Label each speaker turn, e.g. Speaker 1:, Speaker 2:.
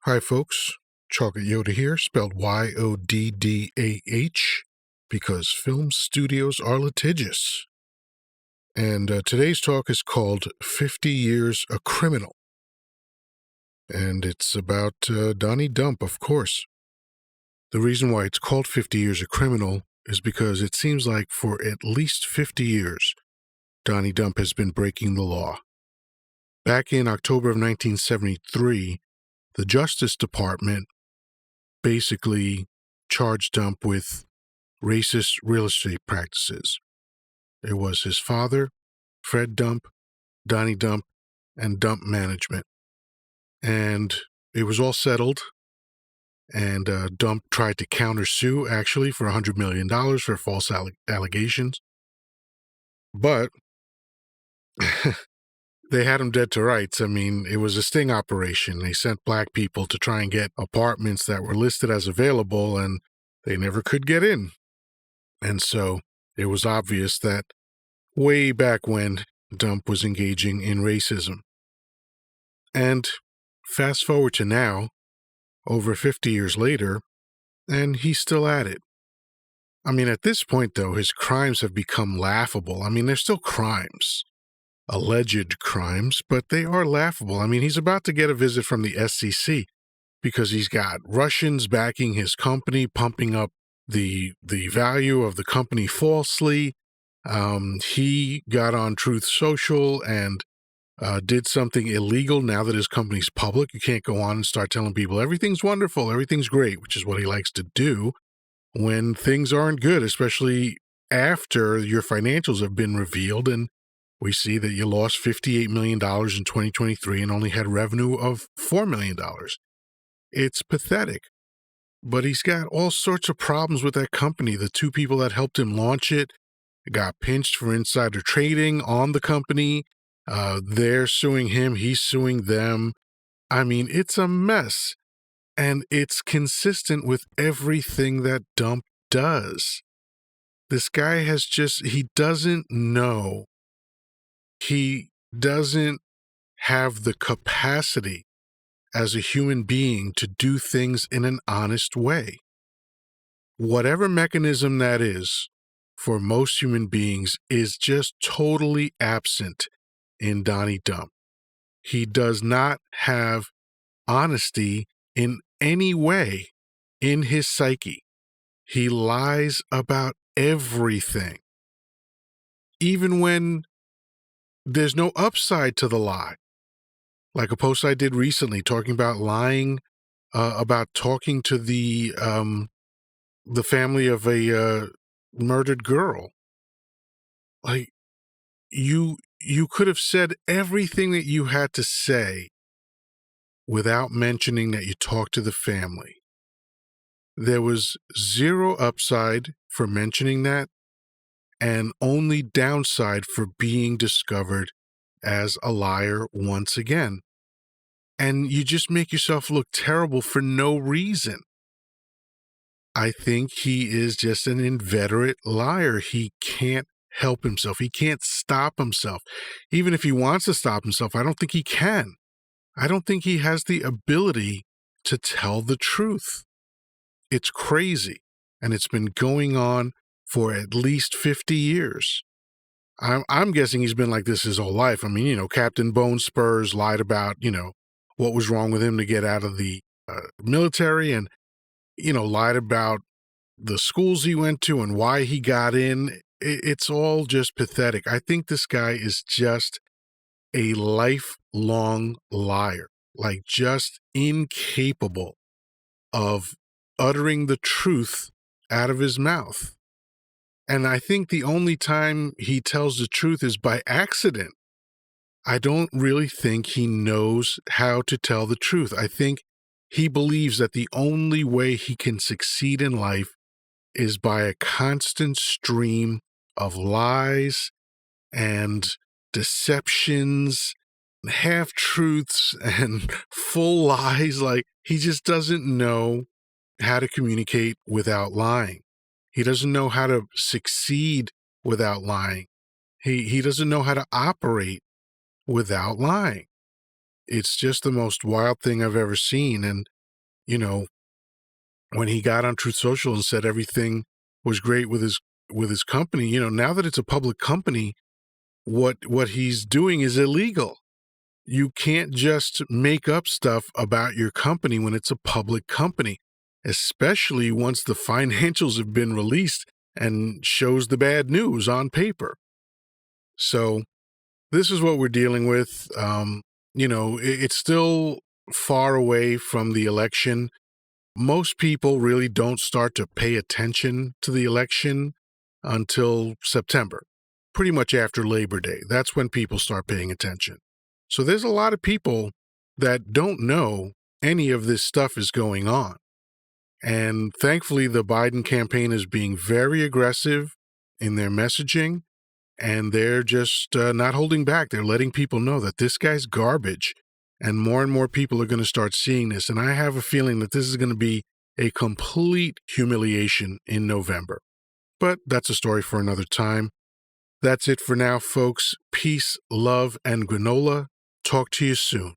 Speaker 1: Hi, folks. Chocolate Yoddah here, spelled Yoddah, because film studios are litigious. And today's talk is called 50 Years a Criminal. And it's about Donnie Dump, of course. The reason why it's called 50 Years a Criminal is because it seems like for at least 50 years, Donnie Dump has been breaking the law. Back in October of 1973, the Justice Department basically charged Dump with racist real estate practices. It was his father, Fred Dump, Donnie Dump, and Dump Management. And it was all settled, and Dump tried to countersue, actually, for $100 million for false allegations. But they had him dead to rights. I mean, it was a sting operation. They sent black people to try and get apartments that were listed as available, and they never could get in. And so it was obvious that way back when, Dump was engaging in racism. And fast forward to now, over 50 years later, and he's still at it. I mean, at this point, though, his crimes have become laughable. I mean, they're still crimes, alleged crimes, but they are laughable. I mean, he's about to get a visit from the SEC because he's got Russians backing his company, pumping up the value of the company falsely. He got on Truth Social and did something illegal. Now that his company's public, you can't go on and start telling people everything's wonderful, everything's great, which is what he likes to do when things aren't good, especially after your financials have been revealed. And we see that you lost $58 million in 2023 and only had revenue of $4 million. It's pathetic. But he's got all sorts of problems with that company. The two people that helped him launch it got pinched for insider trading on the company. They're suing him. He's suing them. I mean, it's a mess. And it's consistent with everything that Dump does. This guy he doesn't know. He doesn't have the capacity as a human being to do things in an honest way. Whatever mechanism that is for most human beings is just totally absent in Donnie Dump. He does not have honesty in any way in his psyche. He lies about everything, even when there's no upside to the lie. Like a post I did recently talking about lying, about talking to the family of a murdered girl. Like, you could have said everything that you had to say without mentioning that you talked to the family. There was zero upside for mentioning that and only downside for being discovered as a liar once again. And you just make yourself look terrible for no reason. I think he is just an inveterate liar. He can't help himself. He can't stop himself. Even if he wants to stop himself, I don't think he can. I don't think he has the ability to tell the truth. It's crazy. And it's been going on for at least 50 years. I'm guessing he's been like this his whole life. I mean, Captain Bone Spurs lied about, what was wrong with him to get out of the military and, lied about the schools he went to and why he got in. It's all just pathetic. I think this guy is just a lifelong liar, like just incapable of uttering the truth out of his mouth. And I think the only time he tells the truth is by accident. I don't really think he knows how to tell the truth. I think he believes that the only way he can succeed in life is by a constant stream of lies and deceptions, half-truths and full lies. Like, he just doesn't know how to communicate without lying. He doesn't know how to succeed without lying. He doesn't know how to operate without lying. it's just the most wild thing I've ever seen. And, you know, when he got on Truth Social and said everything was great with his company, now that it's a public company, what he's doing is illegal. You can't just make up stuff about your company when it's a public company, especially once the financials have been released and shows the bad news on paper. So this is what we're dealing with. It's still far away from the election. Most people really don't start to pay attention to the election until September, pretty much after Labor Day. That's when people start paying attention. So there's a lot of people that don't know any of this stuff is going on. And thankfully, the Biden campaign is being very aggressive in their messaging, and they're just not holding back. They're letting people know that this guy's garbage, and more people are going to start seeing this. And I have a feeling that this is going to be a complete humiliation in November. But that's a story for another time. That's it for now, folks. Peace, love, and granola. Talk to you soon.